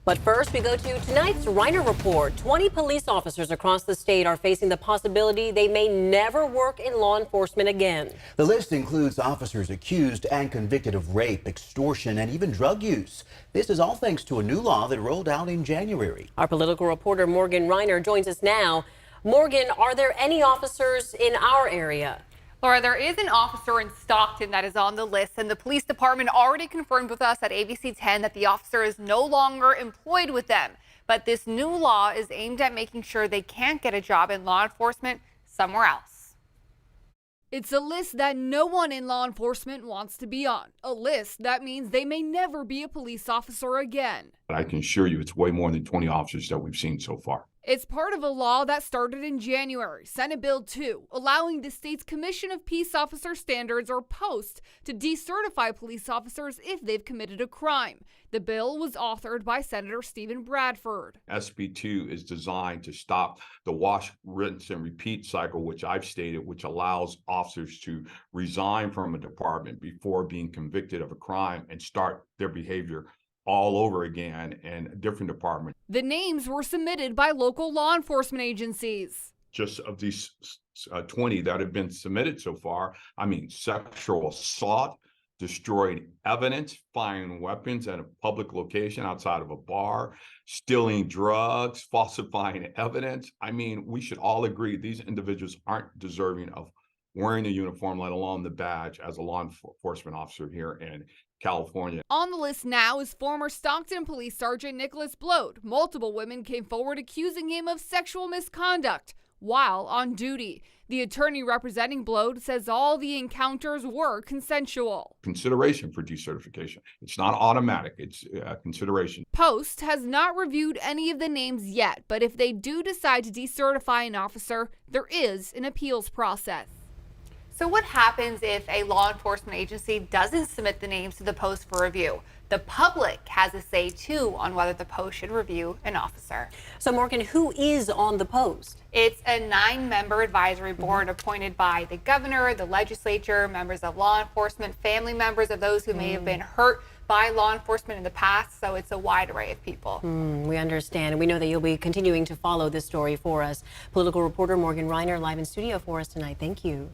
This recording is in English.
But first, we go to tonight's Rynor Report. 20 police officers across the state are facing the possibility they may never work in law enforcement again. The list includes officers accused and convicted of rape, extortion, and even drug use. This is all thanks to a new law that rolled out in January. Our political reporter Morgan Rynor joins us now. Morgan, are there any officers in our area? Laura, there is an officer in Stockton that is on the list, and the police department already confirmed with us at ABC 10 that the officer is no longer employed with them. But this new law is aimed at making sure they can't get a job in law enforcement somewhere else. It's a list that no one in law enforcement wants to be on. A list that means they may never be a police officer again. I can assure you it's way more than 20 officers that we've seen so far. It's part of a law that started in January, Senate Bill 2, allowing the state's Commission of Peace Officer Standards, or POST, to decertify police officers if they've committed a crime. The bill was authored by Senator Stephen Bradford. SB 2 is designed to stop the wash, rinse, and repeat cycle, which I've stated, which allows officers to resign from a department before being convicted of a crime and start their behavior all over again in a different department. The names were submitted by local law enforcement agencies. Just of these 20 that have been submitted so far, I mean, sexual assault, destroying evidence, firing weapons at a public location outside of a bar, stealing drugs, falsifying evidence. I mean, we should all agree these individuals aren't deserving of wearing a uniform, let alone the badge, as a law enforcement officer here in California. On the list now is former Stockton Police Sergeant Nicholas Blode. Multiple women came forward accusing him of sexual misconduct while on duty. The attorney representing Blode says all the encounters were consensual. Consideration for decertification. It's not automatic, it's consideration. POST has not reviewed any of the names yet, but if they do decide to decertify an officer, there is an appeals process. So what happens if a law enforcement agency doesn't submit the names to the POST for review? The public has a say, too, on whether the POST should review an officer. So, Morgan, who is on the POST? It's a 9-member advisory board appointed by the governor, the legislature, members of law enforcement, family members of those who may have been hurt by law enforcement in the past. So it's a wide array of people. We understand. And we know that you'll be continuing to follow this story for us. Political reporter Morgan Rynor live in studio for us tonight. Thank you.